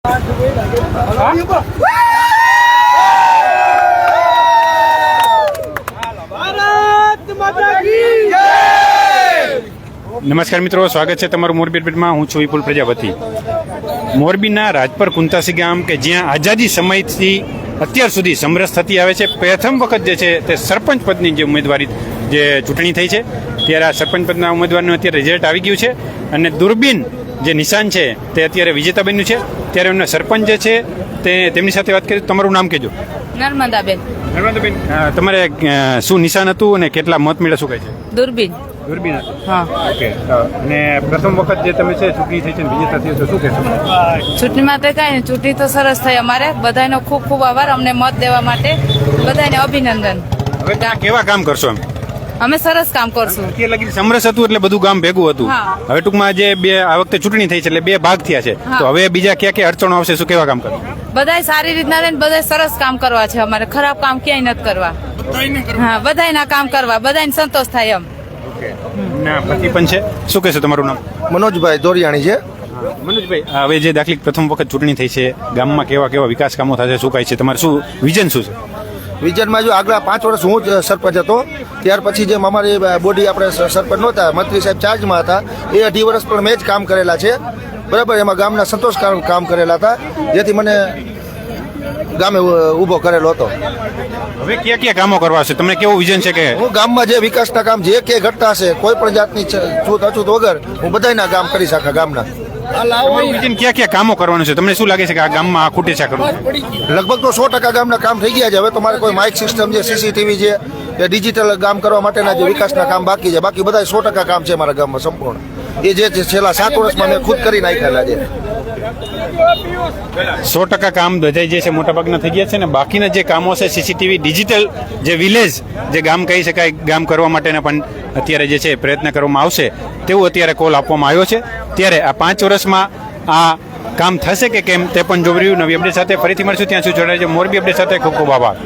નમસ્કાર મિત્રો, સ્વાગત છે તમારું મોરબી અપડેટમાં। હું છું વિપુલ પ્રજાપતિ। મોરબીના રાજપર કુંતાસી ગામ કે જ્યાં આઝાદી સમયથી અત્યાર સુધી સમરસ થતી આવે છે, પ્રથમ વખત જે છે તે સરપંચ પદની જે ઉમેદવારી જે ચૂંટણી થઈ છે, ત્યારે આ સરપંચ પદના ઉમેદવારનું અત્યારે રિઝલ્ટ આવી ગયું છે અને દૂરબીન જે નિશાન છે તે અત્યારે વિજેતા બન્યું છે। ત્યારે એમના સરપંચ જે છે તે તેમની સાથે વાત કરી। તમારું નામ કહેજો। નર્મદાબેન। નર્મદાબેન, તમારે શું નિશાન હતું અને કેટલા મત મળ્યા, શું કહે છે? દૂરબીન। દૂરબીન હતું, હા। ઓકે। અને પ્રથમ વખત જે તમે છે ચૂંટણી થઈ છે ને વિજેતા થયો છો, શું કહેશો? ચૂંટણીમાં તો કાંઈ નહીં, ચૂંટણી તો સરસ થઈ અમારે બધાનો ખૂબ ખૂબ આભાર અમને મત દેવા માટે, બધાને અભિનંદન। હવે ત્યાં કેવા કામ કરશો? અમે સરસ કામ કરશું। અત્યારે લગી સમરસ હતું એટલે બધું ગામ ભેગું હતું। હા। હવે ટૂંકમાં જે આ વખતે ચૂંટણી થઈ છે એટલે બે ભાગ થયા છે, હા। તો હવે બીજા ક્યાં ક્યાં અડચણો આવશે, શું કેવા કામ કરશો? બધાય સારી રીતના રહીને બધાય સરસ કામ કરવા છે અમારે, ખરાબ કામ ક્યાંય નથી કરવા। હા, બધાયના કામ કરવા, બધાને સંતોષ થાય એમ। ના પતિ પણ છે, શું કહેશો તમારું નામ? મનોજભાઈ દોરિયાણી છે। મનોજભાઈ, હવે જે દાખલી પ્રથમ વખત ચૂંટણી થઈ છે, ગામમાં કેવા કેવા વિકાસ કામો થશે, શું કાંઈ છે તમારે, શું વિઝન શું છે? વિજનમાં જો આગલા 5 વર્ષ હું જ સરપંચ હતો, ત્યાર પછી જેમ અમારી બોડી આપણે સરપંચ નહોતા, મંત્રી સાહેબ ચાર્જમાં હતા, એ 2.5 વર્ષ પણ મેં જ કામ કરેલા છે, બરાબર। એમાં ગામના સંતોષકારક કામ કરેલા હતા, જેથી મને ગામે ઊભો કરેલો હતો। હવે ક્યાં ક્યાં કામો કરવા છે, તમને કેવું વિઝન છે? કે હું ગામમાં જે વિકાસના કામ જે કે ઘટતા હશે, કોઈ પણ જાતની છૂત અછૂત વગર હું બધાયના કામ કરી શકું ગામના। તમારું વિઝન ક્યાં ક્યાં કામો કરવાનું છે? તમને શું લાગે છે કે આ ગામમાં આ ખૂટે છે કરવું? લગભગ તો 100% ગામના કામ થઈ ગયા છે। હવે તો મારે કોઈ માઇક સિસ્ટમ છે, સીસીટીવી છે, એ ડિજિટલ કામ કરવા માટેના જે વિકાસના કામ બાકી છે, બાકી બધા 100% કામ છે મારા ગામમાં સંપૂર્ણ, એ જે છેલ્લા 7 વર્ષમાં મેં ખુદ કરી નાખેલા છે। 100% કામ બધાય જે છે મોટાભાગના થઈ ગયા છે ને બાકીના જે કામો છે, સીસીટીવી, ડિજિટલ જે વિલેજ જે ગામ કહી શકાય, ગામ કરવા માટેના પણ અત્યારે જે છે પ્રયત્ન કરવામાં આવશે તેવું અત્યારે કોલ આપવામાં આવ્યો છે। ત્યારે આ 5 વર્ષમાં આ કામ થશે કે કેમ તે પણ જોઈ રહ્યું। નવી અપડેટ સાથે ફરીથી મળશું, ત્યાં સુધી જોડાઈ રહેજો મોરબી અપડેટ સાથે। ખૂબ ખૂબ આભાર।